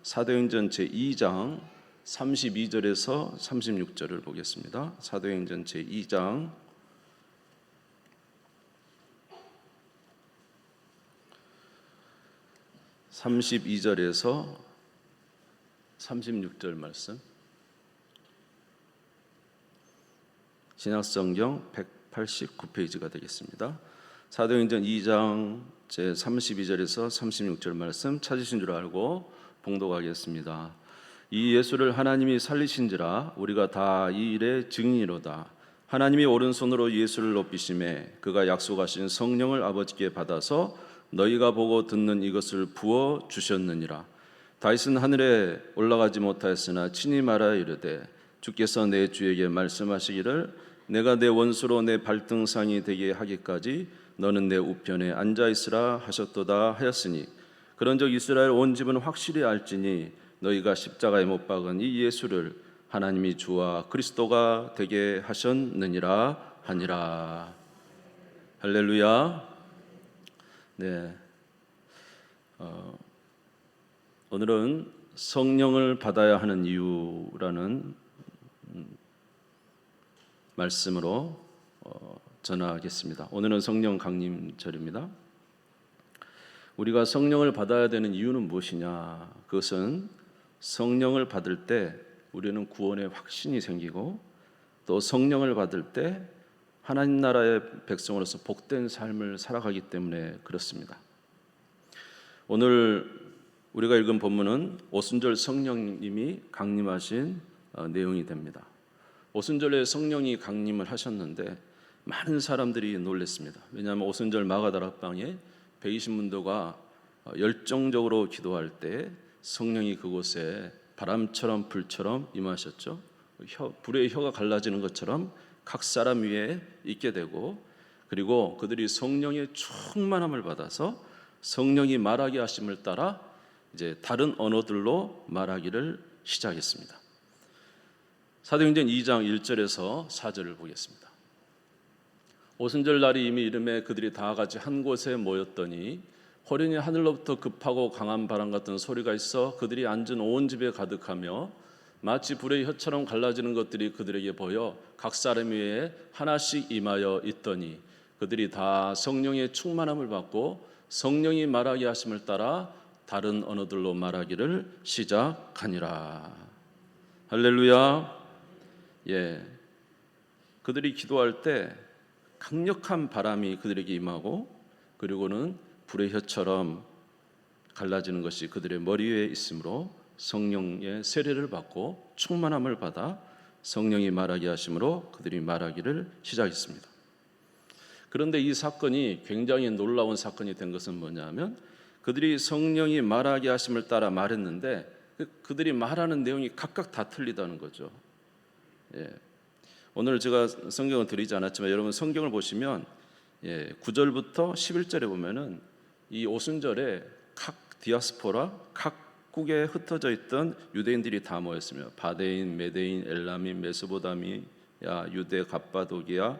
사도행전 제2장 32절에서 36절을 보겠습니다. 사도행전 제2장 32절에서 36절 말씀, 신약성경 189페이지가 되겠습니다. 사도행전 2장 제32절에서 36절 말씀 찾으신 줄 알고 봉독하겠습니다. 이 예수를 하나님이 살리신지라 우리가 다 이 일의 증인이로다. 하나님이 오른손으로 예수를 높이심에 그가 약속하신 성령을 아버지께 받아서 너희가 보고 듣는 이것을 부어 주셨느니라. 다윗은 하늘에 올라가지 못하였으나 친히 말하여 이르되 주께서 내 주에게 말씀하시기를 내가 내 원수로 내 발등상이 되게 하기까지 너는 내 우편에 앉아 있으라 하셨도다 하였으니 그런즉 이스라엘 온 집은 확실히 알지니 너희가 십자가에 못 박은 이 예수를 하나님이 주와 그리스도가 되게 하셨느니라 하니라. 할렐루야. 네. 오늘은 성령을 받아야 하는 이유라는 말씀으로 전하겠습니다. 오늘은 성령 강림절입니다. 우리가 성령을 받아야 되는 이유는 무엇이냐? 그것은 성령을 받을 때 우리는 구원의 확신이 생기고 또 성령을 받을 때 하나님 나라의 백성으로서 복된 삶을 살아가기 때문에 그렇습니다. 오늘 우리가 읽은 본문은 오순절 성령님이 강림하신 내용이 됩니다. 오순절에 성령이 강림을 하셨는데 많은 사람들이 놀랐습니다. 왜냐하면 오순절 마가다락방에 120문도가 열정적으로 기도할 때 성령이 그곳에 바람처럼 불처럼 임하셨죠. 불의 혀가 갈라지는 것처럼 각 사람 위에 있게 되고, 그리고 그들이 성령의 충만함을 받아서 성령이 말하게 하심을 따라 이제 다른 언어들로 말하기를 시작했습니다. 사도행전 2장 1절에서 4절을 보겠습니다. 오순절 날이 이미 이름에 그들이 다 같이 한 곳에 모였더니 호련히 하늘로부터 급하고 강한 바람 같은 소리가 있어 그들이 앉은 온 집에 가득하며 마치 불의 혀처럼 갈라지는 것들이 그들에게 보여 각 사람 위에 하나씩 임하여 있더니 그들이 다 성령의 충만함을 받고 성령이 말하게 하심을 따라 다른 언어들로 말하기를 시작하니라. 할렐루야. 예, 그들이 기도할 때 강력한 바람이 그들에게 임하고 그리고는 불의 혀처럼 갈라지는 것이 그들의 머리 위에 있으므로 성령의 세례를 받고 충만함을 받아 성령이 말하게 하심으로 그들이 말하기를 시작했습니다. 그런데 이 사건이 굉장히 놀라운 사건이 된 것은 뭐냐면 그들이 성령이 말하게 하심을 따라 말했는데 그들이 말하는 내용이 각각 다 틀리다는 거죠. 예. 오늘 제가 성경을 드리지 않았지만 여러분 성경을 보시면 9절부터 11절에 보면은 이 오순절에 각 디아스포라 각국에 흩어져 있던 유대인들이 다 모였으며 바데인, 메데인, 엘라민, 메소포타미아, 유대, 갑바도기아,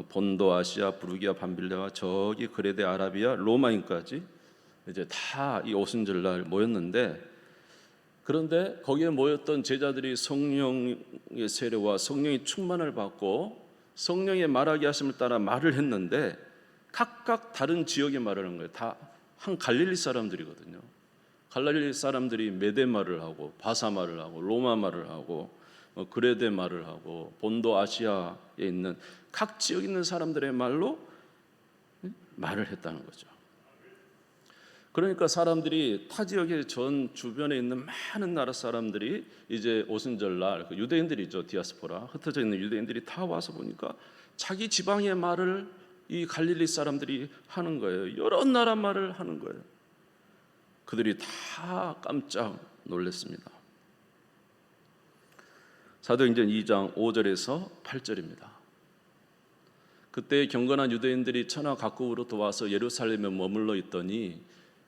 본도, 아시아, 부르기아, 밤빌레와 저기 그레데, 아라비아, 로마인까지 이제 다 이 오순절 날 모였는데, 그런데 거기에 모였던 제자들이 성령의 세례와 성령의 충만을 받고 성령의 말하게 하심을 따라 말을 했는데 각각 다른 지역의 말을 한 거예요. 다 한 갈릴리 사람들이거든요. 갈릴리 사람들이 메데 말을 하고 바사 말을 하고 로마 말을 하고 그레데 말을 하고 본도 아시아에 있는 각 지역에 있는 사람들의 말로 말을 했다는 거죠. 그러니까 사람들이 타 지역의 전 주변에 있는 많은 나라 사람들이 이제 오순절날 유대인들이죠, 디아스포라 흩어져 있는 유대인들이 다 와서 보니까 자기 지방의 말을 이 갈릴리 사람들이 하는 거예요. 여러 나라 말을 하는 거예요. 그들이 다 깜짝 놀랐습니다. 사도행전 2장 5절에서 8절입니다. 그때 경건한 유대인들이 천하 각국으로부터 와서 예루살렘에 머물러 있더니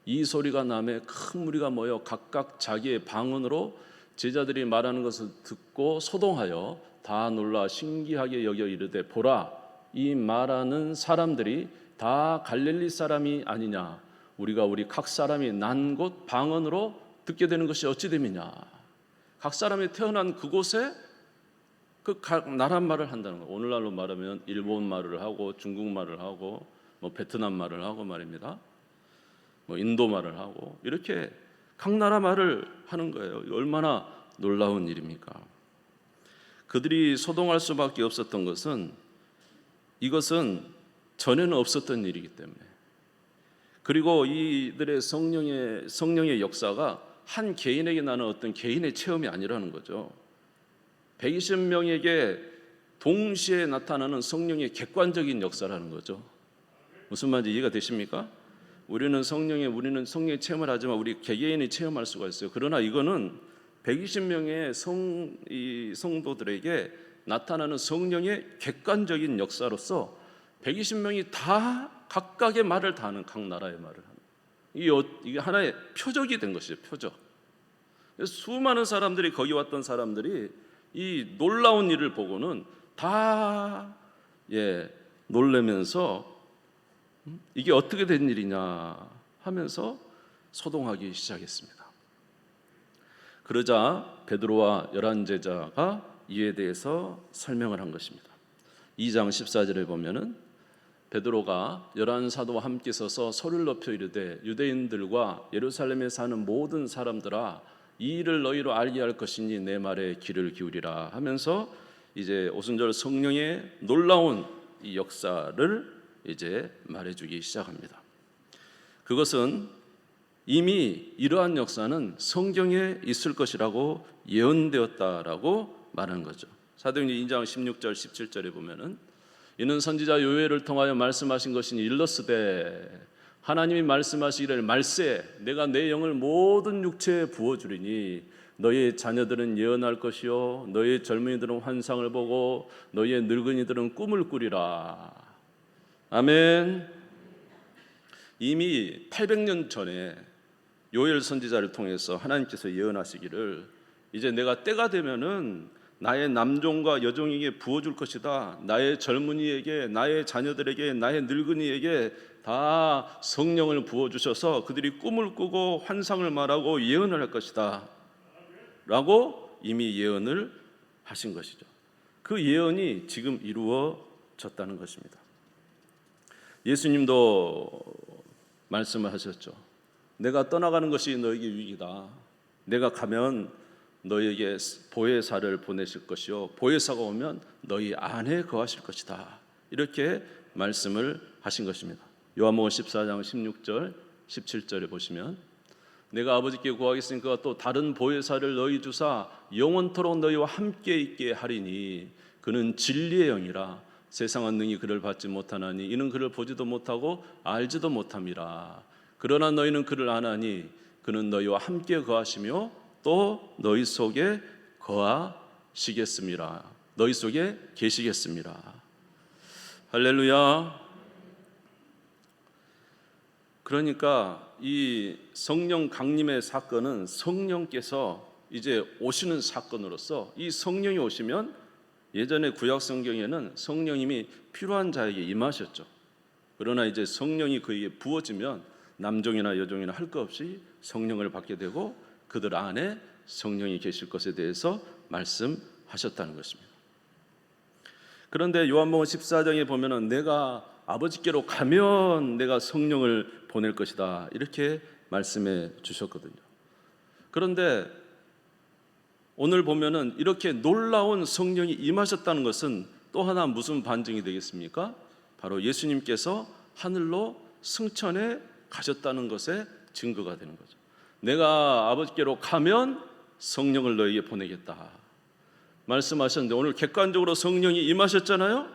이 소리가 나매 큰 무리가 모여 각각 자기의 방언으로 제자들이 말하는 것을 듣고 소동하여 다 놀라 신기하게 여겨 이르되 보라, 이 말하는 사람들이 다 갈릴리 사람이 아니냐. 우리가 우리 각 사람이 난 곳 방언으로 듣게 되는 것이 어찌 됨이냐. 각 사람이 태어난 그곳에 그 각 나라 말을 한다는 거예요. 오늘날로 말하면 일본 말을 하고 중국 말을 하고 뭐 베트남 말을 하고 말입니다. 뭐 인도 말을 하고 이렇게 각 나라 말을 하는 거예요. 얼마나 놀라운 일입니까? 그들이 소동할 수밖에 없었던 것은 이것은 전에는 없었던 일이기 때문에, 그리고 이들의 성령의 역사가 한 개인에게 나는 어떤 개인의 체험이 아니라는 거죠. 120명에게 동시에 나타나는 성령의 객관적인 역사라는 거죠. 무슨 말인지 이해가 되십니까? 우리는 성령의 체험을 하지만 우리 개개인이 체험할 수가 있어요. 그러나 이거는 120명의 성도들에게 나타나는 성령의 객관적인 역사로서 120명이 다 각각의 말을 다 하는, 각 나라의 말을 하는, 이게 하나의 표적이 된 것이죠. 표적. 수많은 사람들이, 거기 왔던 사람들이 이 놀라운 일을 보고는 다 놀라면서 이게 어떻게 된 일이냐 하면서 소동하기 시작했습니다. 그러자 베드로와 11 제자가 이에 대해서 설명을 한 것입니다. 2장 14절에 보면은 베드로가 11 사도와 함께 서서 소리를 높여 이르되 유대인들과 예루살렘에 사는 모든 사람들아, 이 일을 너희로 알게 할 것이니 내 말에 귀를 기울이라 하면서 이제 오순절 성령의 놀라운 이 역사를 이제 말해주기 시작합니다. 그것은 이미 이러한 역사는 성경에 있을 것이라고 예언되었다라고 말하는 거죠. 사도행전 2장 16절 17절에 보면은 이는 선지자 요엘을 통하여 말씀하신 것이니 일러스되 하나님이 말씀하시기를 말세 내가 내 영을 모든 육체에 부어주리니 너희의 자녀들은 예언할 것이요 너희의 젊은이들은 환상을 보고 너희의 늙은이들은 꿈을 꾸리라. 아멘. 이미 800년 전에 요엘 선지자를 통해서 하나님께서 예언하시기를 이제 내가 때가 되면은 나의 남종과 여종에게 부어줄 것이다. 나의 젊은이에게, 나의 자녀들에게, 나의 늙은이에게 다 성령을 부어주셔서 그들이 꿈을 꾸고 환상을 말하고 예언을 할 것이다 라고 이미 예언을 하신 것이죠. 그 예언이 지금 이루어졌다는 것입니다. 예수님도 말씀을 하셨죠. 내가 떠나가는 것이 너에게 유익이다. 내가 가면 너희에게 보혜사를 보내실 것이요 보혜사가 오면 너희 안에 거하실 것이다. 이렇게 말씀을 하신 것입니다. 요한복음 14장 16절 17절에 보시면 내가 아버지께 구하겠으니까 또 다른 보혜사를 너희 주사 영원토록 너희와 함께 있게 하리니 그는 진리의 영이라 세상은 능히 그를 받지 못하나니 이는 그를 보지도 못하고 알지도 못함이라. 그러나 너희는 그를 아나니 그는 너희와 함께 거하시며 또 너희 속에 거하시겠습니다. 너희 속에 계시겠습니다. 할렐루야. 그러니까 이 성령 강림의 사건은 성령께서 이제 오시는 사건으로서 이 성령이 오시면 예전에 구약 성경에는 성령님이 필요한 자에게 임하셨죠. 그러나 이제 성령이 그에게 부어지면 남종이나 여종이나 할 것 없이 성령을 받게 되고 그들 안에 성령이 계실 것에 대해서 말씀하셨다는 것입니다. 그런데 요한복음 14장에 보면은 내가 아버지께로 가면 내가 성령을 보낼 것이다 이렇게 말씀해 주셨거든요. 그런데 오늘 보면은 이렇게 놀라운 성령이 임하셨다는 것은 또 하나 무슨 반증이 되겠습니까? 바로 예수님께서 하늘로 승천해 가셨다는 것의 증거가 되는 거죠. 내가 아버지께로 가면 성령을 너에게 보내겠다 말씀하셨는데 오늘 객관적으로 성령이 임하셨잖아요.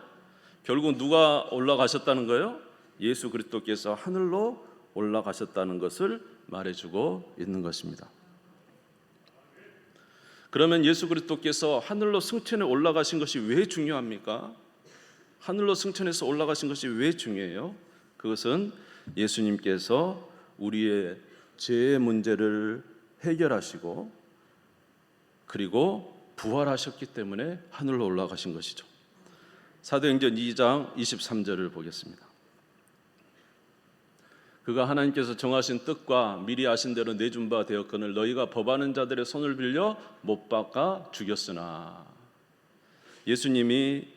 결국 누가 올라가셨다는 거예요? 예수 그리스도께서 하늘로 올라가셨다는 것을 말해주고 있는 것입니다. 그러면 예수 그리스도께서 하늘로 승천해 올라가신 것이 왜 중요합니까? 하늘로 승천해서 올라가신 것이 왜 중요해요? 그것은 예수님께서 우리의 죄의 문제를 해결하시고 그리고 부활하셨기 때문에 하늘로 올라가신 것이죠. 사도행전 2장 23절을 보겠습니다. 그가 하나님께서 정하신 뜻과 미리 아신 대로 내준 바 되었거늘 너희가 법하는 자들의 손을 빌려 못 박아 죽였으나. 예수님이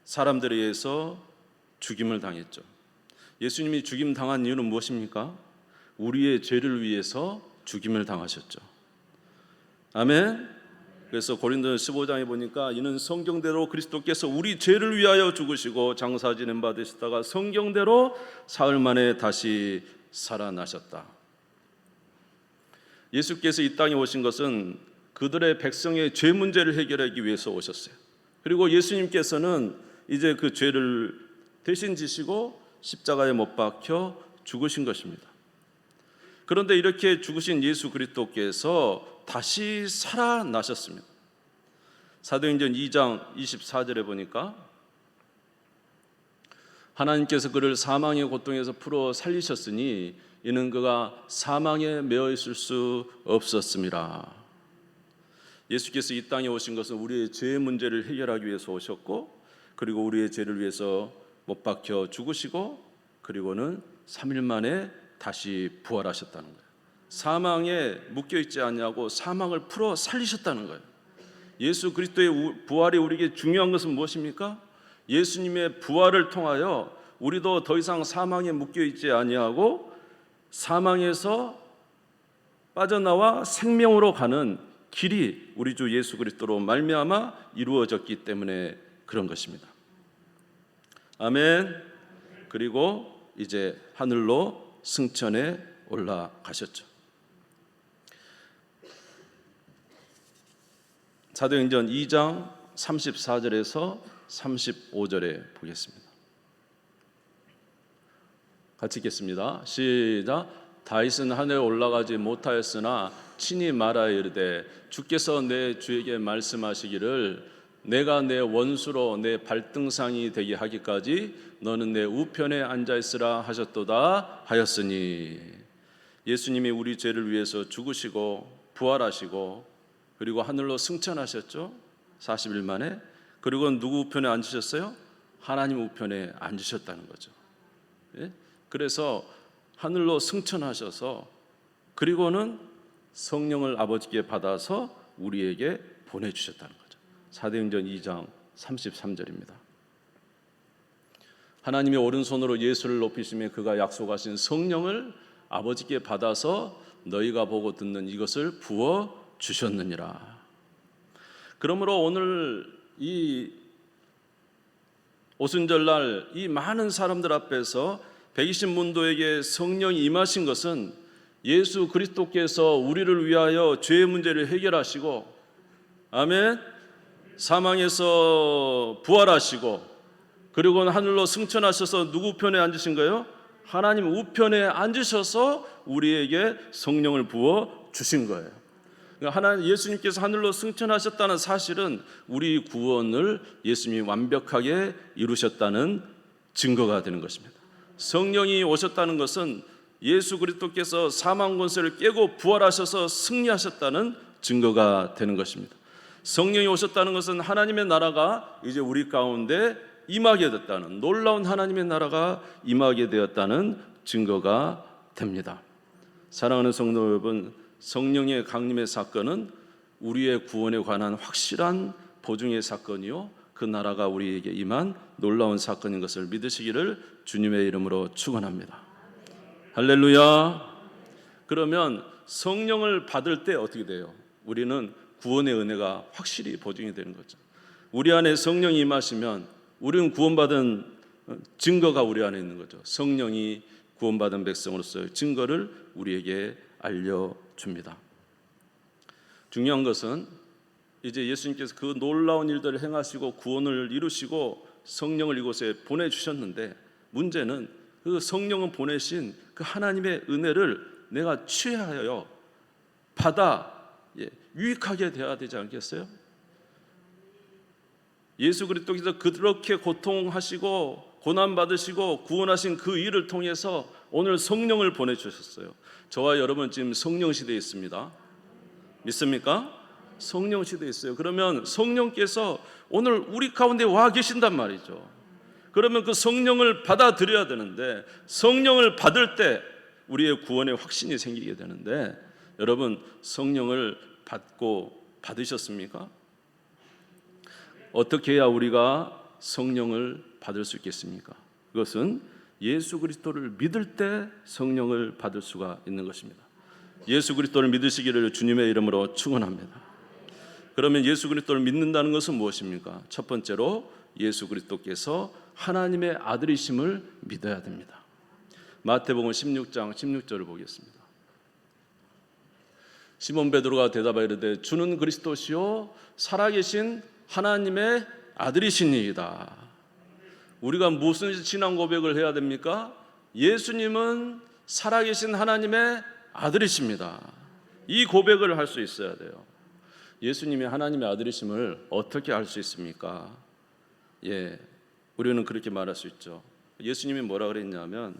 사람들에 의해서 죽임을 당했죠. 예수님이 죽임 당한 이유는 무엇입니까? 우리의 죄를 위해서 죽임을 당하셨죠. 아멘. 그래서 고린도전서 15장에 보니까 이는 성경대로 그리스도께서 우리 죄를 위하여 죽으시고 장사 지냄 받으시다가 성경대로 사흘 만에 다시 살아나셨다. 예수께서 이 땅에 오신 것은 그들의 백성의 죄 문제를 해결하기 위해서 오셨어요. 그리고 예수님께서는 이제 그 죄를 대신 지시고 십자가에 못 박혀 죽으신 것입니다. 그런데 이렇게 죽으신 예수 그리스도께서 다시 살아나셨습니다. 사도행전 2장 24절에 보니까 하나님께서 그를 사망의 고통에서 풀어 살리셨으니 이는 그가 사망에 매어 있을 수 없었습니다. 예수께서 이 땅에 오신 것은 우리의 죄의 문제를 해결하기 위해서 오셨고, 그리고 우리의 죄를 위해서 못 박혀 죽으시고, 그리고는 3일 만에 다시 부활하셨다는 거예요. 사망에 묶여있지 않냐고 사망을 풀어 살리셨다는 거예요. 예수 그리스도의 부활이 우리에게 중요한 것은 무엇입니까? 예수님의 부활을 통하여 우리도 더 이상 사망에 묶여있지 아니하고 사망에서 빠져나와 생명으로 가는 길이 우리 주 예수 그리스도로 말미암아 이루어졌기 때문에 그런 것입니다. 아멘. 그리고 이제 하늘로 승천해 올라가셨죠. 사도행전 2장 34절에서 35절에 보겠습니다. 같이 읽겠습니다. 시작. 다윗은 하늘에 올라가지 못하였으나 친히 말하여 이르되 주께서 내 주에게 말씀하시기를 내가 내 원수로 내 발등상이 되게 하기까지 너는 내 우편에 앉아 있으라 하셨도다 하였으니. 예수님이 우리 죄를 위해서 죽으시고 부활하시고 그리고 하늘로 승천하셨죠. 40일 만에. 그리고 누구 우편에 앉으셨어요? 하나님 우편에 앉으셨다는 거죠. 예? 그래서 하늘로 승천하셔서 그리고는 성령을 아버지께 받아서 우리에게 보내주셨다는 거죠. 사도행전 2장 33절입니다. 하나님의 오른손으로 예수를 높이시며 그가 약속하신 성령을 아버지께 받아서 너희가 보고 듣는 이것을 부어 주셨느니라. 그러므로 오늘 이 오순절날 이 많은 사람들 앞에서 120문도에게 성령이 임하신 것은 예수 그리스도께서 우리를 위하여 죄의 문제를 해결하시고, 아멘, 사망에서 부활하시고 그리고는 하늘로 승천하셔서 누구 편에 앉으신 거예요? 하나님 우편에 앉으셔서 우리에게 성령을 부어 주신 거예요. 하나님, 예수님께서 하늘로 승천하셨다는 사실은 우리 구원을 예수님이 완벽하게 이루셨다는 증거가 되는 것입니다. 성령이 오셨다는 것은 예수 그리스도께서 사망 권세를 깨고 부활하셔서 승리하셨다는 증거가 되는 것입니다. 성령이 오셨다는 것은 하나님의 나라가 이제 우리 가운데 임하게 됐다는, 놀라운 하나님의 나라가 임하게 되었다는 증거가 됩니다. 사랑하는 성도 여러분, 성령의 강림의 사건은 우리의 구원에 관한 확실한 보증의 사건이요, 그 나라가 우리에게 임한 놀라운 사건인 것을 믿으시기를 주님의 이름으로 축원합니다. 할렐루야. 그러면 성령을 받을 때 어떻게 돼요? 우리는 구원의 은혜가 확실히 보증이 되는 거죠. 우리 안에 성령이 임하시면 우리는 구원받은 증거가 우리 안에 있는 거죠. 성령이 구원받은 백성으로서의 증거를 우리에게 알려줍니다. 중요한 것은 이제 예수님께서 그 놀라운 일들을 행하시고 구원을 이루시고 성령을 이곳에 보내주셨는데, 문제는 그 성령을 보내신 그 하나님의 은혜를 내가 취하여 받아 유익하게 되어야 되지 않겠어요? 예수 그리스도께서 그렇게 고통하시고 고난받으시고 구원하신 그 일을 통해서 오늘 성령을 보내주셨어요. 저와 여러분 지금 성령 시대에 있습니다. 믿습니까? 성령 시대에 있어요. 그러면 성령께서 오늘 우리 가운데 와 계신단 말이죠. 그러면 그 성령을 받아들여야 되는데, 성령을 받을 때 우리의 구원의 확신이 생기게 되는데, 여러분 성령을 받으셨습니까? 어떻게 해야 우리가 성령을 받을 수 있겠습니까? 그것은 예수 그리스도를 믿을 때 성령을 받을 수가 있는 것입니다. 예수 그리스도를 믿으시기를 주님의 이름으로 축원합니다. 그러면 예수 그리스도를 믿는다는 것은 무엇입니까? 첫 번째로 예수 그리스도께서 하나님의 아들이심을 믿어야 됩니다. 마태복음 16장 16절을 보겠습니다. 시몬 베드로가 대답하여 이르되 주는 그리스도시요 살아계신 하나님의 아들이시니이다. 우리가 무슨 신앙 고백을 해야 됩니까? 예수님은 살아계신 하나님의 아들이십니다. 이 고백을 할 수 있어야 돼요. 예수님이 하나님의 아들이심을 어떻게 알 수 있습니까? 우리는 그렇게 말할 수 있죠. 예수님이 뭐라 그랬냐면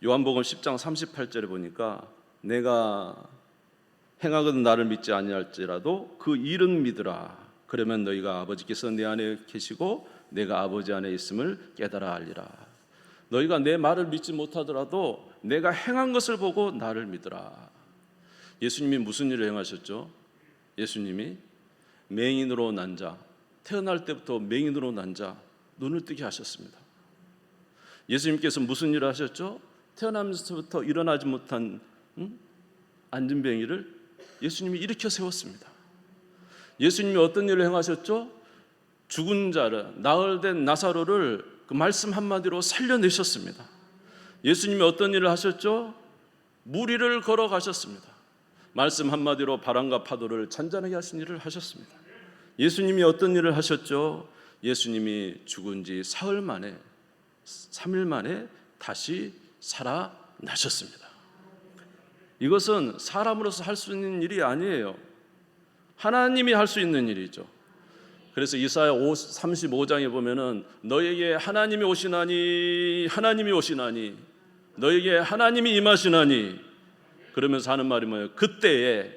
요한복음 10장 38절에 보니까 내가 행하거든 나를 믿지 아니할지라도 그 일은 믿으라. 그러면 너희가 아버지께서 내 안에 계시고 내가 아버지 안에 있음을 깨달아 알리라. 너희가 내 말을 믿지 못하더라도 내가 행한 것을 보고 나를 믿으라. 예수님이 무슨 일을 행하셨죠? 예수님이 맹인으로 난 자, 태어날 때부터 맹인으로 난 자 눈을 뜨게 하셨습니다. 예수님께서 무슨 일을 하셨죠? 태어나면서부터 일어나지 못한 안진뱅이를 예수님이 일으켜 세웠습니다. 예수님이 어떤 일을 행하셨죠? 죽은 자를, 나흘된 나사로를 그 말씀 한마디로 살려내셨습니다. 예수님이 어떤 일을 하셨죠? 물 위를 걸어가셨습니다. 말씀 한마디로 바람과 파도를 잔잔하게 하신 일을 하셨습니다. 예수님이 어떤 일을 하셨죠? 예수님이 죽은 지 사흘 만에 3일 만에 다시 살아나셨습니다. 이것은 사람으로서 할 수 있는 일이 아니에요. 하나님이 할 수 있는 일이죠. 그래서 이사야 35장에 보면은 너에게 하나님이 오시나니 하나님이 오시나니 너에게 하나님이 임하시나니 그러면서 하는 말이 뭐예요? 그때에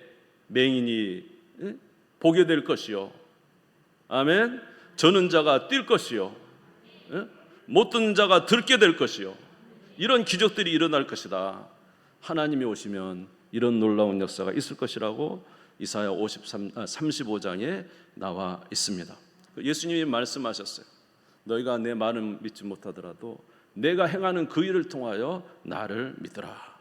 맹인이 보게 될 것이요, 아멘. 저는 자가 뛸 것이요, 못 듣는 자가 듣게 될 것이요. 이런 기적들이 일어날 것이다. 하나님이 오시면 이런 놀라운 역사가 있을 것이라고 이사야 35장에 나와 있습니다. 예수님이 말씀하셨어요. 너희가 내 말을 믿지 못하더라도 내가 행하는 그 일을 통하여 나를 믿으라.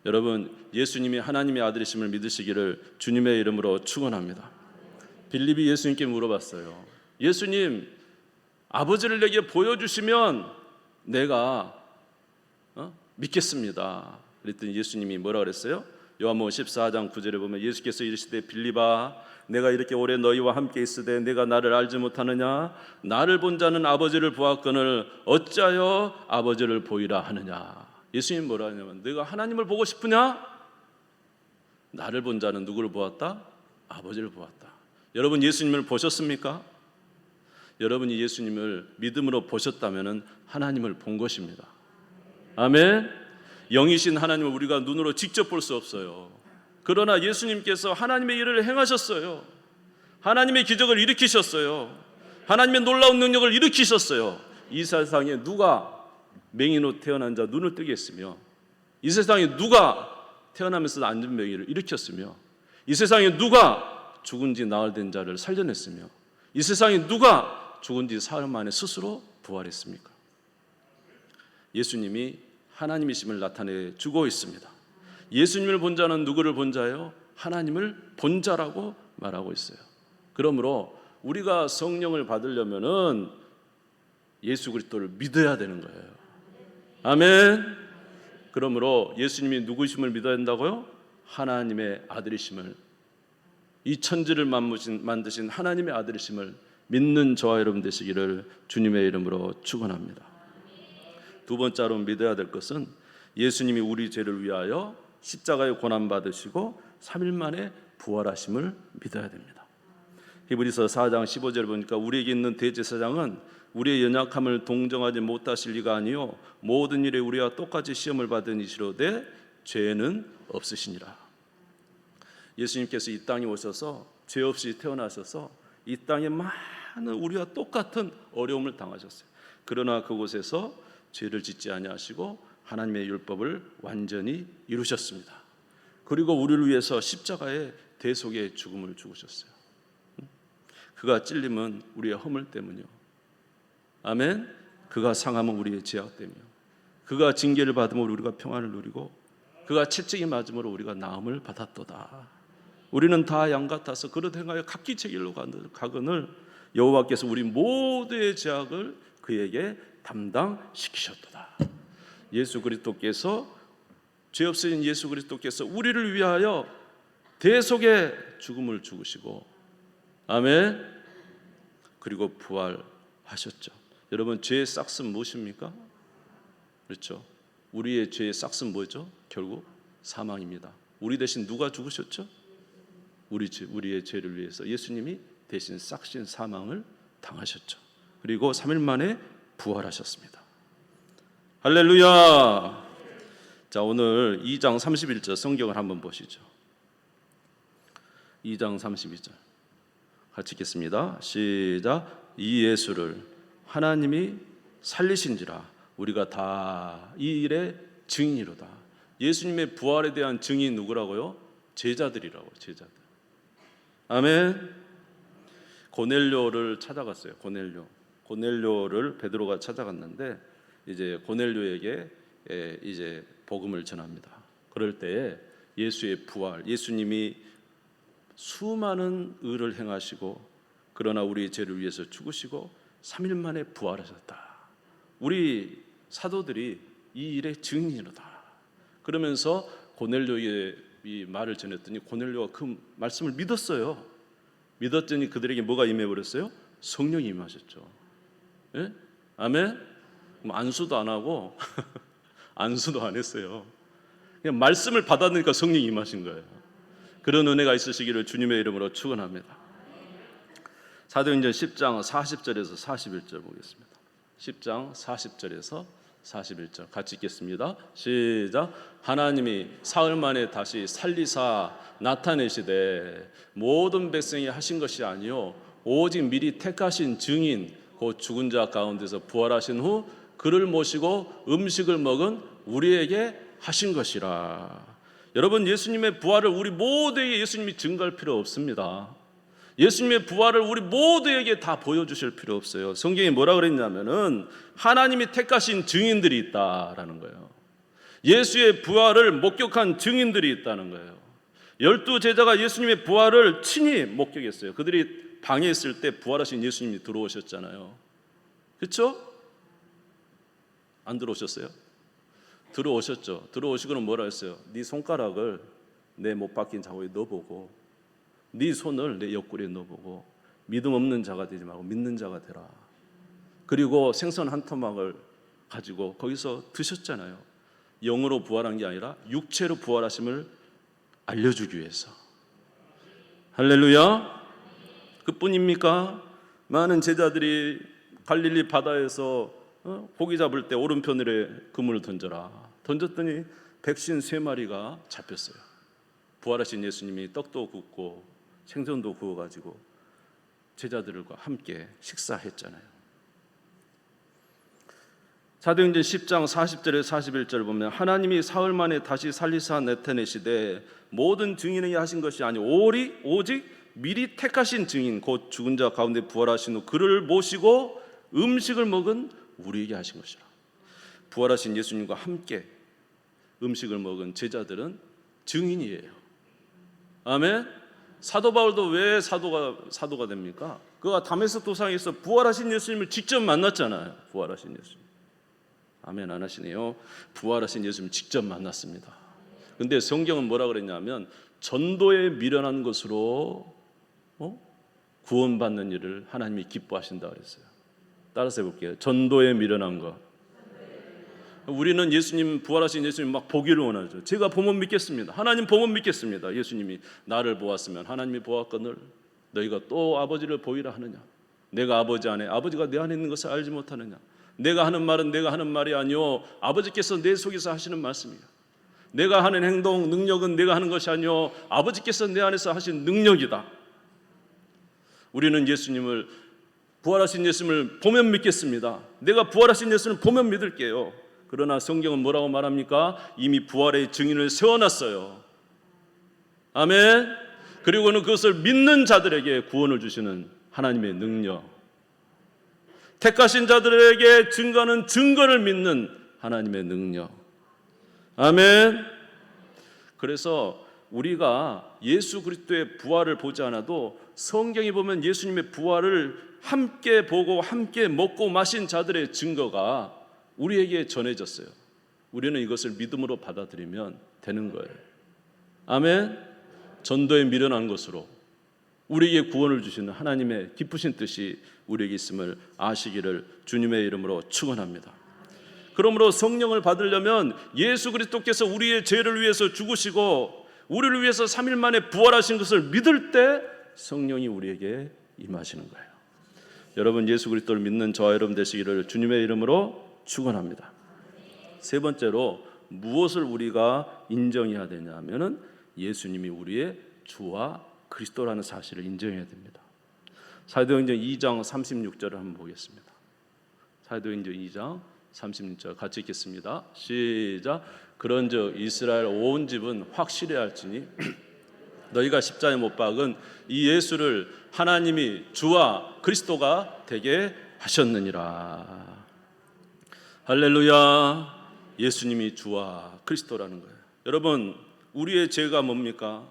여러분, 예수님이 하나님의 아들이심을 믿으시기를 주님의 이름으로 축원합니다. 빌립이 예수님께 물어봤어요. 예수님, 아버지를 내게 보여주시면 내가 믿겠습니다. 그랬더니 예수님이 뭐라 그랬어요? 요한복음 14장 9절에 보면 예수께서 이르시되 빌립아 내가 이렇게 오래 너희와 함께 있으되 내가 나를 알지 못하느냐? 나를 본 자는 아버지를 보았거늘 어찌하여 아버지를 보이라 하느냐? 예수님 뭐라 하냐면 네가 하나님을 보고 싶으냐? 나를 본 자는 누구를 보았다? 아버지를 보았다. 여러분 예수님을 보셨습니까? 여러분이 예수님을 믿음으로 보셨다면 하나님을 본 것입니다. 아멘. 영이신 하나님을 우리가 눈으로 직접 볼 수 없어요. 그러나 예수님께서 하나님의 일을 행하셨어요. 하나님의 기적을 일으키셨어요. 하나님의 놀라운 능력을 일으키셨어요. 이 세상에 누가 맹인으로 태어난 자 눈을 뜨게 했으며, 이 세상에 누가 태어나면서 안진뱅이를 일으켰으며, 이 세상에 누가 죽은 지 나흘 된 자를 살려냈으며, 이 세상에 누가 죽은 지 사흘 만에 스스로 부활했습니까? 예수님이 하나님이심을 나타내 주고 있습니다. 예수님을 본 자는 누구를 본 자예요? 하나님을 본 자라고 말하고 있어요. 그러므로 우리가 성령을 받으려면은 예수 그리스도를 믿어야 되는 거예요. 아멘. 그러므로 예수님이 누구이심을 믿어야 된다고요? 하나님의 아들이심을, 이 천지를 만드신 하나님의 아들이심을 믿는 저와 여러분 되시기를 주님의 이름으로 축원합니다. 두 번째로 믿어야 될 것은 예수님이 우리 죄를 위하여 십자가에 고난받으시고 3일 만에 부활하심을 믿어야 됩니다. 히브리서 4장 15절 보니까 우리에게 있는 대제사장은 우리의 연약함을 동정하지 못하실 리가 아니요 모든 일에 우리와 똑같이 시험을 받은 이시로되 죄는 없으시니라. 예수님께서 이 땅에 오셔서 죄 없이 태어나셔서 이 땅에 많은 우리와 똑같은 어려움을 당하셨어요. 그러나 그곳에서 죄를 짓지 아니하시고 하나님의 율법을 완전히 이루셨습니다. 그리고 우리를 위해서 십자가의 대속의 죽음을 죽으셨어요. 그가 찔림은 우리의 허물 때문이요, 아멘. 그가 상함은 우리의 죄악 때문이요, 그가 징계를 받음으로 우리가 평안을 누리고 그가 채찍이 맞음으로 우리가 나음을 받았도다. 우리는 다 양 같아서 그릇 행하여 각기 제 길로 가거늘 여호와께서 우리 모두의 죄악을 그에게 담당시키셨도다. 예수 그리스도께서, 죄 없으신 예수 그리스도께서 우리를 위하여 대속의 죽음을 죽으시고, 아멘, 그리고 부활하셨죠. 여러분, 죄의 싹은 무엇입니까? 그렇죠. 우리의 죄의 싹은 뭐죠? 결국 사망입니다. 우리 대신 누가 죽으셨죠? 우리의 죄를 위해서 예수님이 대신 싹신 사망을 당하셨죠. 그리고 3일 만에 부활하셨습니다. 할렐루야. 자, 오늘 2장 31절 성경을 한번 보시죠. 2장 32절 같이 읽겠습니다. 시작. 이 예수를 하나님이 살리신지라 우리가 다 이 일의 증인이로다. 예수님의 부활에 대한 증인 누구라고요? 제자들이라고. 제자들. 아멘. 고넬료를 찾아갔어요. 고넬료를 베드로가 찾아갔는데 이제 고넬료에게 이제 복음을 전합니다. 그럴 때에 예수의 부활, 예수님이 수많은 의를 행하시고 그러나 우리의 죄를 위해서 죽으시고 3일 만에 부활하셨다. 우리 사도들이 이 일의 증인이로다. 그러면서 고넬료의 이 말을 전했더니 고넬료가 그 말씀을 믿었어요. 믿었더니 그들에게 뭐가 임해버렸어요? 성령이 임하셨죠. 예? 아멘. 안수도 안 하고 안수도 안 했어요. 그냥 말씀을 받았으니까 성령이 임하신 거예요. 그런 은혜가 있으시기를 주님의 이름으로 축원합니다. 사도행전 10장 40절에서 41절 보겠습니다. 10장 40절에서 41절 같이 읽겠습니다. 시작. 하나님이 사흘 만에 다시 살리사 나타내시되 모든 백성이 하신 것이 아니요 오직 미리 택하신 증인 곧 죽은 자 가운데서 부활하신 후 그를 모시고 음식을 먹은 우리에게 하신 것이라. 여러분, 예수님의 부활을 우리 모두에게 예수님이 증거할 필요 없습니다. 예수님의 부활을 우리 모두에게 다 보여주실 필요 없어요. 성경이 뭐라 그랬냐면은 하나님이 택하신 증인들이 있다라는 거예요. 예수의 부활을 목격한 증인들이 있다는 거예요. 12제자가 예수님의 부활을 친히 목격했어요. 그들이 방에 있을 때 부활하신 예수님이 들어오셨잖아요. 그렇죠? 안 들어오셨어요? 들어오셨죠. 들어오시고는 뭐라 했어요? 네 손가락을 내 못 박힌 자국에 넣어보고 네 손을 내 옆구리에 넣어보고 믿음 없는 자가 되지 말고 믿는 자가 되라. 그리고 생선 한 토막을 가지고 거기서 드셨잖아요. 영으로 부활한 게 아니라 육체로 부활하심을 알려주기 위해서. 할렐루야. 그뿐입니까? 많은 제자들이 갈릴리 바다에서 고기 잡을 때 오른편에 그물을 던져라. 던졌더니 백신 3마리가 잡혔어요. 부활하신 예수님이 떡도 굽고 생선도 구워가지고 제자들과 함께 식사했잖아요. 사도행전 10장 40절에 41절 보면 하나님이 사흘 만에 다시 살리사 나타내시되 모든 증인에게 하신 것이 아니오 오직 미리 택하신 증인 곧 죽은 자 가운데 부활하신 후 그를 모시고 음식을 먹은 우리에게 하신 것이라. 부활하신 예수님과 함께 음식을 먹은 제자들은 증인이에요. 아멘. 사도 바울도 왜 사도가 됩니까? 그가 다메섹 도상에서 부활하신 예수님을 직접 만났잖아요. 부활하신 예수님. 아멘. 안 하시네요. 부활하신 예수님 직접 만났습니다. 근데 성경은 뭐라 그랬냐면 전도에 미련한 것으로 구원받는 일을 하나님이 기뻐하신다 그랬어요. 따라서 해볼게요. 전도에 미련한 것. 우리는 예수님, 부활하신 예수님 막 보기를 원하죠. 제가 보면 믿겠습니다. 하나님 보면 믿겠습니다. 예수님이 나를 보았으면 하나님이 보았거늘 너희가 또 아버지를 보이라 하느냐. 내가 아버지 안에, 아버지가 내 안에 있는 것을 알지 못하느냐. 내가 하는 말은 내가 하는 말이 아니요 아버지께서 내 속에서 하시는 말씀이야. 내가 하는 행동, 능력은 내가 하는 것이 아니요 아버지께서 내 안에서 하신 능력이다. 우리는 예수님을 부활하신 예수님을 보면 믿겠습니다. 내가 부활하신 예수님을 보면 믿을게요. 그러나 성경은 뭐라고 말합니까? 이미 부활의 증인을 세워놨어요. 아멘. 그리고는 그것을 믿는 자들에게 구원을 주시는 하나님의 능력, 택하신 자들에게 증거하는 증거를 믿는 하나님의 능력. 아멘. 그래서 우리가 예수 그리스도의 부활을 보지 않아도 성경에 보면 예수님의 부활을 함께 보고 함께 먹고 마신 자들의 증거가 우리에게 전해졌어요. 우리는 이것을 믿음으로 받아들이면 되는 거예요. 아멘. 전도에 미련한 것으로 우리에게 구원을 주시는 하나님의 기쁘신 뜻이 우리에게 있음을 아시기를 주님의 이름으로 축원합니다. 그러므로 성령을 받으려면 예수 그리스도께서 우리의 죄를 위해서 죽으시고 우리를 위해서 3일 만에 부활하신 것을 믿을 때 성령이 우리에게 임하시는 거예요. 여러분, 예수 그리스도를 믿는 저와 여러분 되시기를 주님의 이름으로 축원합니다. 세 번째로 무엇을 우리가 인정해야 되냐 하면은 예수님이 우리의 주와 그리스도라는 사실을 인정해야 됩니다. 사도행전 2장 36절을 한번 보겠습니다. 사도행전 2장 36절 같이 읽겠습니다. 시작. 그런즉 이스라엘 온 집은 확실히 알지니 너희가 십자가에 못 박은 이 예수를 하나님이 주와 그리스도가 되게 하셨느니라. 할렐루야. 예수님이 주와 그리스도라는 거예요. 여러분, 우리의 죄가 뭡니까?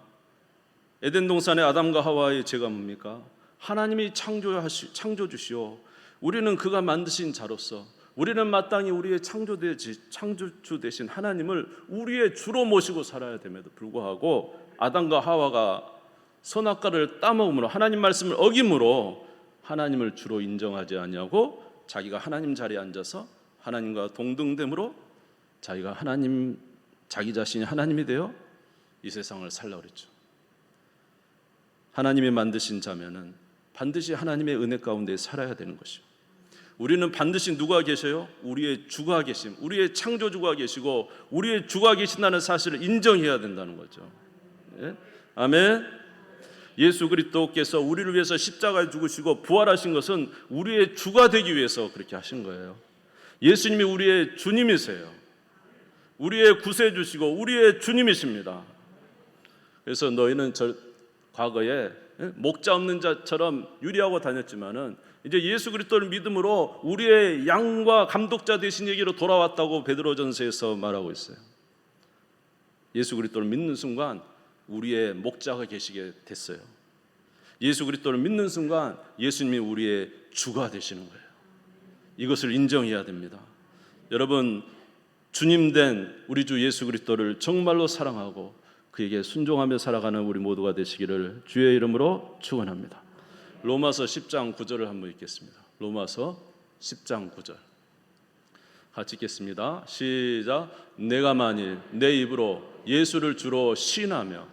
에덴 동산의 아담과 하와의 죄가 뭡니까? 하나님이 창조주시오. 우리는 그가 만드신 자로서 우리는 마땅히 우리의 창조주 되신 하나님을 우리의 주로 모시고 살아야 됨에도 불구하고 아담과 하와가 선악과를 따먹음으로 하나님 말씀을 어김으로 하나님을 주로 인정하지 아니하고 자기가 하나님 자리에 앉아서 하나님과 동등됨으로 자기가 자기 자신이 하나님이 되어 이 세상을 살려고 그랬죠. 하나님이 만드신 자면은 반드시 하나님의 은혜 가운데 살아야 되는 것이요. 우리는 반드시 누가 계셔요? 우리의 주가 계심, 우리의 창조주가 계시고 우리의 주가 계신다는 사실을 인정해야 된다는 거죠. 예? 아멘. 예수 그리스도께서 우리를 위해서 십자가에 죽으시고 부활하신 것은 우리의 주가 되기 위해서 그렇게 하신 거예요. 예수님이 우리의 주님이세요. 우리의 구세주시고 우리의 주님이십니다. 그래서 너희는 과거에 목자 없는 자처럼 유리하고 다녔지만은 이제 예수 그리스도를 믿음으로 우리의 양과 감독자 되신 얘기로 돌아왔다고 베드로전서에서 말하고 있어요. 예수 그리스도를 믿는 순간 우리의 목자가 계시게 됐어요. 예수 그리스도를 믿는 순간 예수님이 우리의 주가 되시는 거예요. 이것을 인정해야 됩니다. 여러분, 주님 된 우리 주 예수 그리스도를 정말로 사랑하고 그에게 순종하며 살아가는 우리 모두가 되시기를 주의 이름으로 축원합니다. 로마서 10장 9절을 한번 읽겠습니다. 로마서 10장 9절 같이 읽겠습니다. 시작. 내가 만일 내 입으로 예수를 주로 시인하며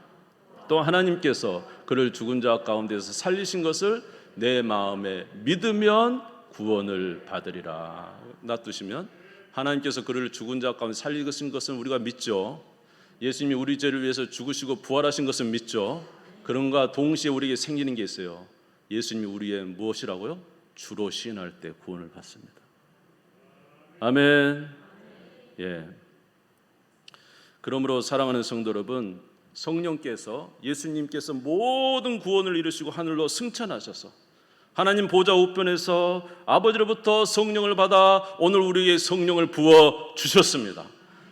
또 하나님께서 그를 죽은 자 가운데서 살리신 것을 내 마음에 믿으면 구원을 받으리라. 놔두시면 하나님께서 그를 죽은 자 가운데 살리신 것은 우리가 믿죠. 예수님이 우리 죄를 위해서 죽으시고 부활하신 것은 믿죠. 그런가 동시에 우리에게 생기는 게 있어요. 예수님이 우리의 무엇이라고요? 주로 시인할 때 구원을 받습니다. 아멘. 예. 그러므로 사랑하는 성도 여러분, 성령께서 예수님께서 모든 구원을 이루시고 하늘로 승천하셔서 하나님 보좌 우편에서 아버지로부터 성령을 받아 오늘 우리에게 성령을 부어 주셨습니다.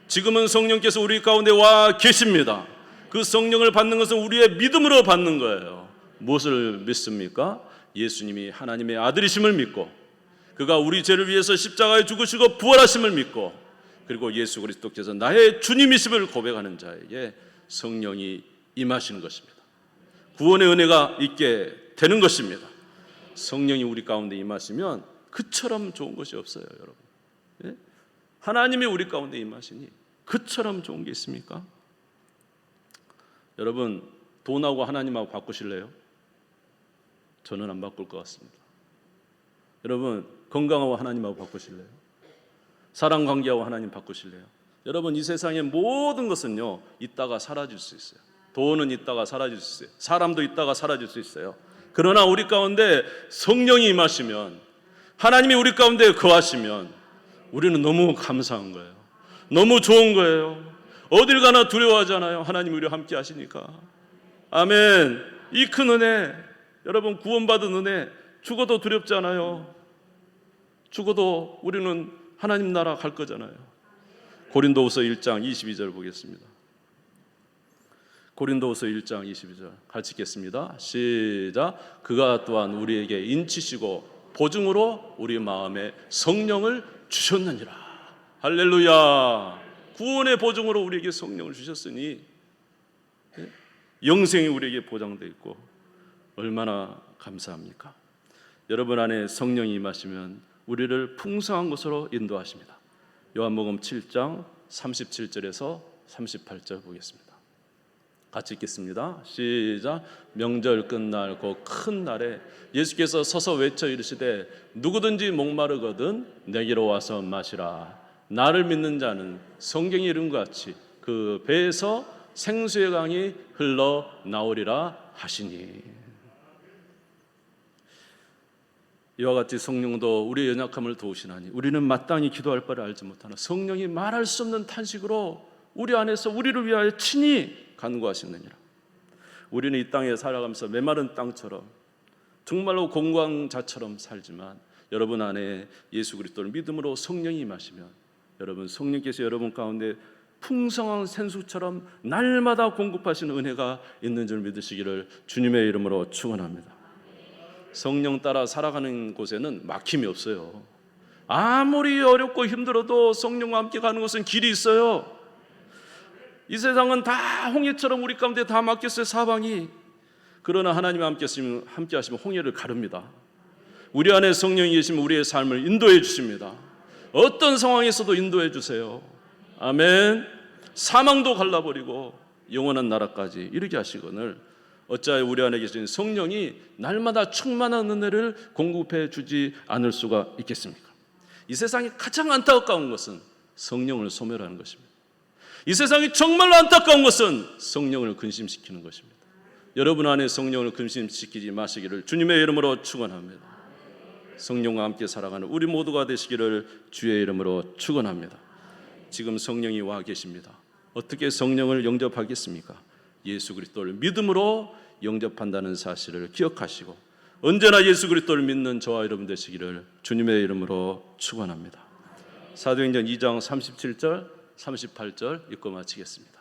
지금은 성령께서 우리 가운데 와 계십니다. 그 성령을 받는 것은 우리의 믿음으로 받는 거예요. 무엇을 믿습니까? 예수님이 하나님의 아들이심을 믿고 그가 우리 죄를 위해서 십자가에 죽으시고 부활하심을 믿고 그리고 예수 그리스도께서 나의 주님이심을 고백하는 자에게 성령이 임하시는 것입니다. 구원의 은혜가 있게 되는 것입니다. 성령이 우리 가운데 임하시면 그처럼 좋은 것이 없어요, 여러분. 예? 하나님이 우리 가운데 임하시니 그처럼 좋은 게 있습니까? 여러분, 돈하고 하나님하고 바꾸실래요? 저는 안 바꿀 것 같습니다. 여러분, 건강하고 하나님하고 바꾸실래요? 사랑관계하고 하나님 바꾸실래요? 여러분, 이 세상의 모든 것은요 있다가 사라질 수 있어요. 돈은 있다가 사라질 수 있어요. 사람도 있다가 사라질 수 있어요. 그러나 우리 가운데 성령이 임하시면, 하나님이 우리 가운데 거하시면 우리는 너무 감사한 거예요. 너무 좋은 거예요. 어딜 가나 두려워하잖아요. 하나님이 우리와 함께 하시니까. 아멘. 이 큰 은혜, 여러분 구원받은 은혜, 죽어도 두렵지 않아요. 죽어도 우리는 하나님 나라 갈 거잖아요. 고린도후서 1장 22절 보겠습니다. 고린도후서 1장 22절 같이 읽겠습니다. 시작. 그가 또한 우리에게 인치시고 보증으로 우리 마음에 성령을 주셨느니라. 할렐루야. 구원의 보증으로 우리에게 성령을 주셨으니 영생이 우리에게 보장되어 있고 얼마나 감사합니까? 여러분 안에 성령이 임하시면 우리를 풍성한 곳으로 인도하십니다. 요한복음 7장 37절에서 38절 보겠습니다. 같이 읽겠습니다. 시작. 명절 끝날 그 큰 날에 예수께서 서서 외쳐 이르시되 누구든지 목마르거든 내게로 와서 마시라. 나를 믿는 자는 성경에 이른 것 같이 그 배에서 생수의 강이 흘러 나오리라 하시니. 이와 같이 성령도 우리의 연약함을 도우시나니 우리는 마땅히 기도할 바를 알지 못하나 성령이 말할 수 없는 탄식으로 우리 안에서 우리를 위하여 친히 간구하시느니라. 우리는 이 땅에 살아가면서 메마른 땅처럼 정말로 공광자처럼 살지만 여러분 안에 예수 그리스도를 믿음으로 성령이 임하시면 여러분 성령께서 여러분 가운데 풍성한 생수처럼 날마다 공급하시는 은혜가 있는 줄 믿으시기를 주님의 이름으로 축원합니다. 성령 따라 살아가는 곳에는 막힘이 없어요. 아무리 어렵고 힘들어도 성령과 함께 가는 곳은 길이 있어요. 이 세상은 다 홍해처럼 우리 가운데 다 막혔어요, 사방이. 그러나 하나님이 함께 하시면 홍해를 가릅니다. 우리 안에 성령이 계시면 우리의 삶을 인도해 주십니다. 어떤 상황에서도 인도해 주세요. 아멘. 사망도 갈라버리고 영원한 나라까지 이르게 하시거늘 어찌하여 우리 안에 계신 성령이 날마다 충만한 은혜를 공급해 주지 않을 수가 있겠습니까? 이 세상이 가장 안타까운 것은 성령을 소멸하는 것입니다. 이 세상이 정말로 안타까운 것은 성령을 근심시키는 것입니다. 여러분 안에 성령을 근심시키지 마시기를 주님의 이름으로 축원합니다. 성령과 함께 살아가는 우리 모두가 되시기를 주의 이름으로 축원합니다. 지금 성령이 와 계십니다. 어떻게 성령을 영접하겠습니까? 예수 그리스도를 믿음으로 영접한다는 사실을 기억하시고 언제나 예수 그리스도를 믿는 저와 여러분 되시기를 주님의 이름으로 축원합니다. 사도행전 2장 37절 38절 읽고 마치겠습니다.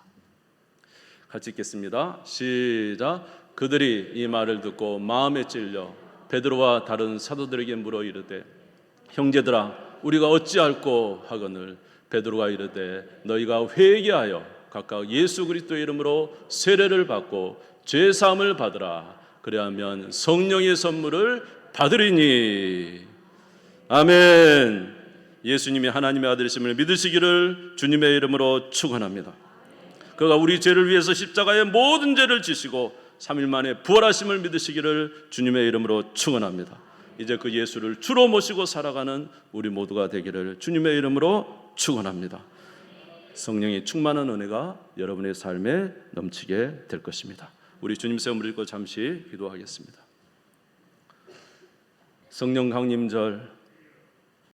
같이 읽겠습니다. 시작. 그들이 이 말을 듣고 마음에 찔려 베드로와 다른 사도들에게 물어 이르되 형제들아 우리가 어찌할꼬 하거늘 베드로가 이르되 너희가 회개하여 각각 예수 그리스도의 이름으로 세례를 받고 죄 사함을 받으라. 그리하면 성령의 선물을 받으리니. 아멘. 예수님이 하나님의 아들이심을 믿으시기를 주님의 이름으로 축원합니다. 그가 우리 죄를 위해서 십자가에 모든 죄를 지시고 3일 만에 부활하심을 믿으시기를 주님의 이름으로 축원합니다. 이제 그 예수를 주로 모시고 살아가는 우리 모두가 되기를 주님의 이름으로 축원합니다. 성령의 충만한 은혜가 여러분의 삶에 넘치게 될 것입니다. 우리 주님 세움을 읽고 잠시 기도하겠습니다. 성령 강림절